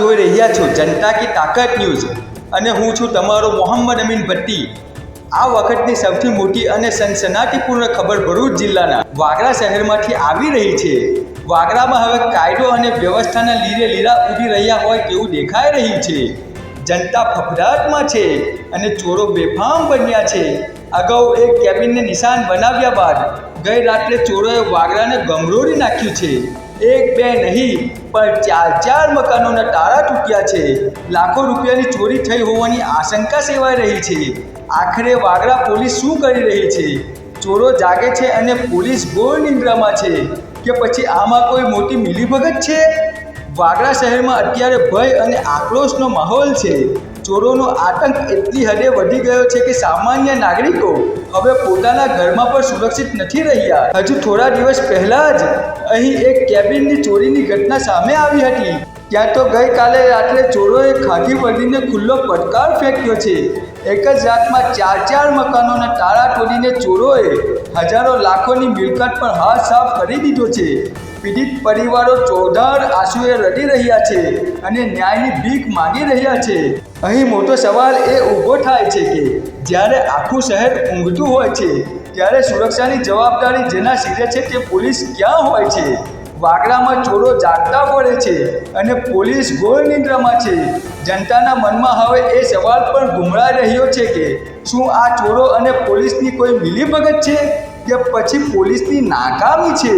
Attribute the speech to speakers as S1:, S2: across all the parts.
S1: જોઈ રહ્યા છો જનતા કી તાકાત ન્યૂઝ અને હું છું તમારો મોહમ્મદ અમીન ભટ્ટી। આ વખતની સૌથી મોટી અને સનસનાટીપૂર્ણ ખબર ભરૂચ જિલ્લાના વાગરા શહેરમાંથી આવી રહી છે। વાગરામાં હવે કાયદો અને વ્યવસ્થાના લીરે લીરા ઉડી રહ્યા હોય તેવું દેખાઈ રહ્યું છે। જનતા ફફડાટમાં છે અને ચોરો બેફામ બન્યા છે। અગાઉ એક કેબિનને નિશાન બનાવ્યા બાદ ગઈ રાત્રે ચોરોએ વાગરાને ગમરોડી નાખ્યું છે। એક બે નહીં પણ ચાર મકાનોના તાળા તૂટ્યા છે। લાખો રૂપિયાની ચોરી થઈ હોવાની આશંકા સેવાઈ રહી છે। આખરે વાગરા પોલીસ શું કરી રહી છે? ચોરો જાગે છે અને પોલીસ ઘોર નિંદ્રામાં છે કે પછી આમાં કોઈ મોટી મિલીભગત છે? વાગરા શહેરમાં અત્યારે ભય અને આક્રોશનો માહોલ છે। ચોરોનો આતંક એટલી હદે વધી ગયો છે કે સામાન્ય નાગરિકો હવે પોતાના ઘરમાં પણ સુરક્ષિત નથી રહ્યા। હજુ થોડા દિવસ પહેલા જ અહીં એક કેબિનની ચોરીની ઘટના સામે આવી હતી। ત્યાં તો ગઈકાલે રાત્રે ચોરોએ ખાખી વર્દીને ખુલ્લો પડકાર ફેંક્યો છે। એક જ રાતમાં ચાર મકાનોના તાળા તોડીને ચોરોએ હજારો લાખોની મિલકત પર હાથ સાફ કરી દીધો છે। પીડિત પરિવારો ચોધાર આંસુએ રડી રહ્યા છે અને ન્યાયની ભીખ માંગી રહ્યા છે। અહીં મોટો સવાલ એ ઊભો થાય છે કે જ્યારે આખું શહેર ઊંઘતું હોય છે ત્યારે સુરક્ષાની જવાબદારી જેના સિરે છે તે પોલીસ ક્યાં હોય છે? વાગરામાં ચોરો જાગતા પડે છે અને પોલીસ ઘોર નિંદ્રામાં છે। જનતાના મનમાં હવે એ સવાલ પણ ગુમરાઈ રહ્યો છે કે શું આ ચોરો અને પોલીસની કોઈ મિલીભગત છે કે પછી પોલીસની નાકામી છે?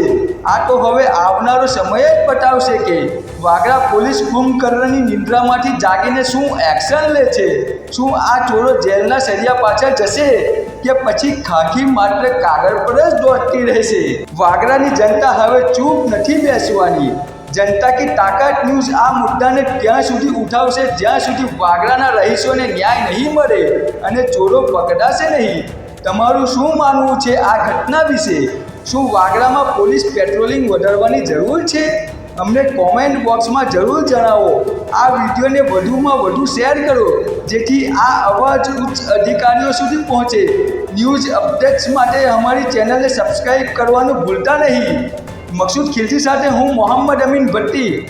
S1: આ તો હવે આવનારો સમય જ બતાવશે કે વાગરા પોલીસ કુંભકર્ણની નિંદ્રામાંથી જાગીને શું એક્શન લે છે। શું આ ચોરો જેલના સળિયા પાછળ જશે કે પછી ખાખી માત્ર કાગળ પર જ દોડતી રહેશે? વાગરાની જનતા હવે ચૂપ નથી બેસવાની। જનતા કી તાકાત ન્યૂઝ આ મુદ્દાને ત્યાં સુધી ઉઠાવશે જ્યાં સુધી વાગરાના રહીશોને ન્યાય નહીં મળે અને ચોરો પકડાશે નહીં। તમારું શું માનવું છે આ ઘટના વિશે? શું વાગરામાં પોલીસ પેટ્રોલિંગ વધારવાની જરૂર છે? અમને કોમેન્ટ બોક્સમાં જરૂર જણાવો। આ વિડીયોને વધુમાં વધુ શેર કરો જેથી આ અવાજ ઉચ્ચ અધિકારીઓ સુધી પહોંચે। ન્યૂઝ અપડેટ્સ માટે અમારી ચેનલને સબસ્ક્રાઈબ કરવાનું ભૂલતા નહીં। મકસૂદ ખિલજી સાથે હું મોહમ્મદ અમીન ભટ્ટી।